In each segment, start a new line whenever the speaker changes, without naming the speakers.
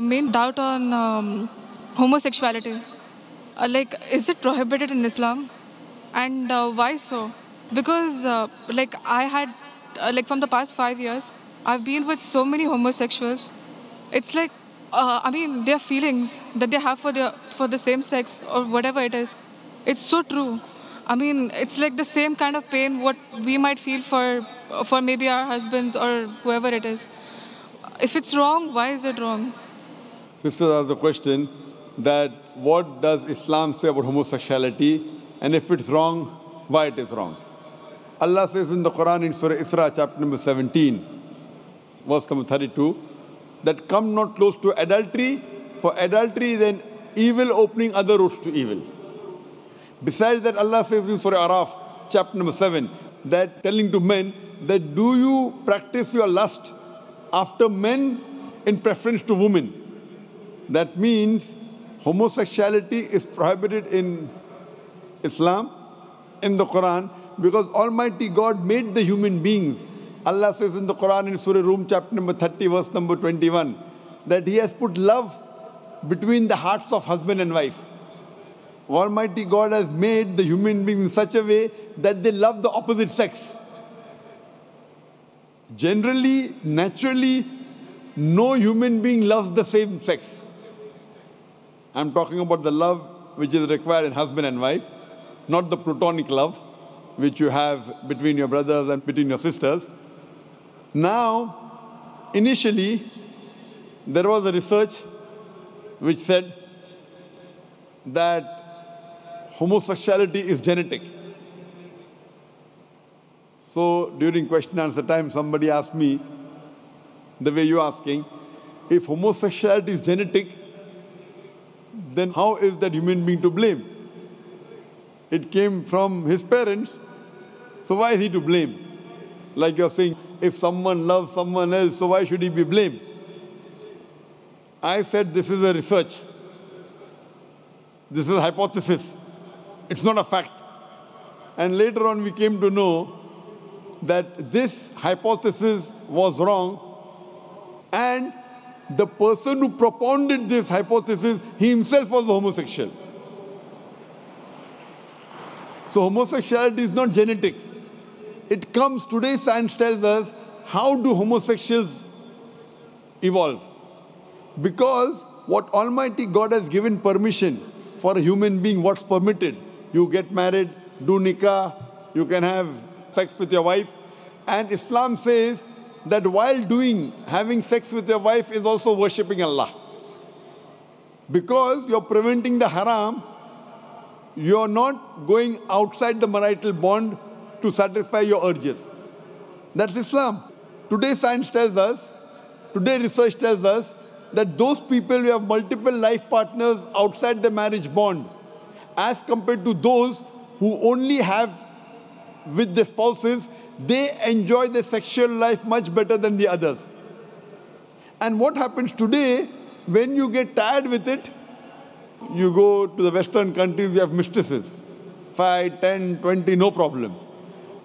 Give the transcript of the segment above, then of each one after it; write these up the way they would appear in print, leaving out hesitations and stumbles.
Main doubt on homosexuality. Is it prohibited in Islam? And why so? Because, I had, from the past 5 years, I've been with so many homosexuals. It's like, their feelings that they have for the same sex or whatever it is. It's so true. It's like the same kind of pain what we might feel for maybe our husbands or whoever it is. If it's wrong, why is it wrong?
Sisters asked the question that what does Islam say about homosexuality, and if it's wrong, why it is wrong. Allah says in the Quran in Surah Isra chapter number 17, verse number 32, that come not close to adultery, for adultery is an evil opening other roads to evil. Besides that, Allah says in Surah Araf chapter number 7, that telling to men that do you practice your lust after men in preference to women. That means homosexuality is prohibited in Islam, in the Quran, because Almighty God made the human beings. Allah says in the Quran in Surah Rum chapter number 30 verse number 21 that He has put love between the hearts of husband and wife. Almighty God has made the human beings in such a way that they love the opposite sex. Generally, naturally, no human being loves the same sex. I'm talking about the love which is required in husband and wife, not the platonic love which you have between your brothers and between your sisters. Now, initially, there was a research which said that homosexuality is genetic. So during question and answer time, somebody asked me, the way you're asking, if homosexuality is genetic, then how is that human being to blame? It came from his parents, so why is he to blame? Like you're saying, if someone loves someone else, so why should he be blamed? I said this is a research. This is a hypothesis. It's not a fact. And later on we came to know that this hypothesis was wrong, and the person who propounded this hypothesis, he himself was a homosexual. So homosexuality is not genetic. It comes, today science tells us, how do homosexuals evolve? Because what Almighty God has given permission for a human being, what's permitted. You get married, do nikah, you can have sex with your wife. And Islam says that while having sex with your wife is also worshipping Allah. Because you're preventing the haram, you're not going outside the marital bond to satisfy your urges. That's Islam. Today science tells us, today research tells us that those people who have multiple life partners outside the marriage bond, as compared to those who only have with their spouses, they enjoy their sexual life much better than the others. And what happens today, when you get tired with it, you go to the Western countries, you have mistresses. 5, 10, 20, no problem.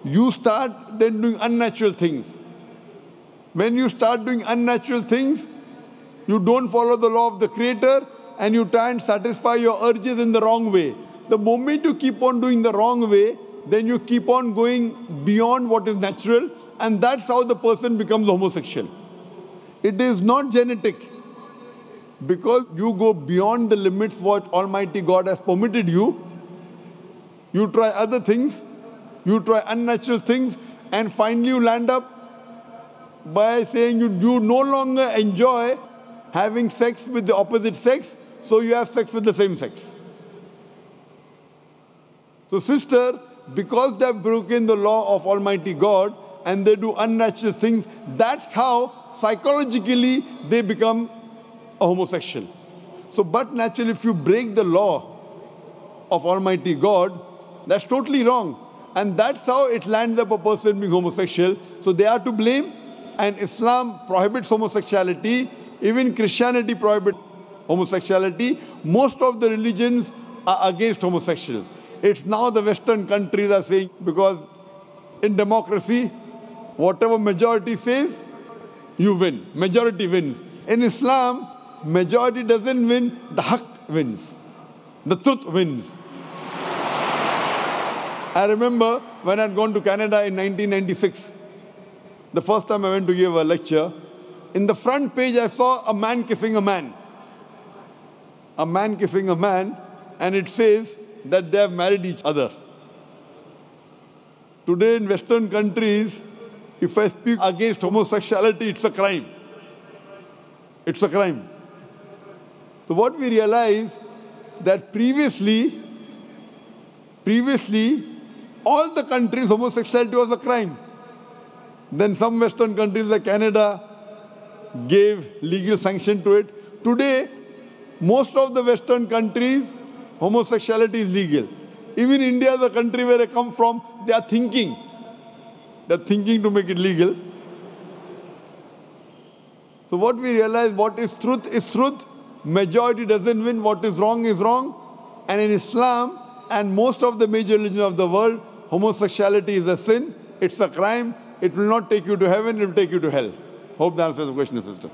You start then doing unnatural things. When you start doing unnatural things, you don't follow the law of the Creator and you try and satisfy your urges in the wrong way. The moment you keep on doing the wrong way, then you keep on going beyond what is natural, and that's how the person becomes homosexual. It is not genetic. Because you go beyond the limits what Almighty God has permitted you, you try other things, you try unnatural things, and finally you land up by saying you no longer enjoy having sex with the opposite sex, so you have sex with the same sex. So sister, because they have broken the law of Almighty God and they do unnatural things, that's how psychologically they become a homosexual. So, but naturally, if you break the law of Almighty God, that's totally wrong. And that's how it lands up a person being homosexual. So they are to blame, and Islam prohibits homosexuality. Even Christianity prohibits homosexuality. Most of the religions are against homosexuals. It's now the Western countries are saying, because in democracy, whatever majority says, you win. Majority wins. In Islam, majority doesn't win, the haqq wins. The truth wins. I remember when I'd gone to Canada in 1996, the first time I went to give a lecture, in the front page I saw a man kissing a man. A man kissing a man, and it says that they have married each other. Today in Western countries, if I speak against homosexuality, it's a crime. It's a crime. So what we realize that previously, all the countries, homosexuality was a crime. Then some Western countries like Canada gave legal sanction to it. Today, most of the Western countries, homosexuality is legal. Even India, the country where I come from, they are thinking. They're thinking to make it legal. So what we realize, what is truth. Majority doesn't win. What is wrong is wrong. And in Islam and most of the major religions of the world, homosexuality is a sin. It's a crime. It will not take you to heaven. It will take you to hell. Hope that answers the question, sister.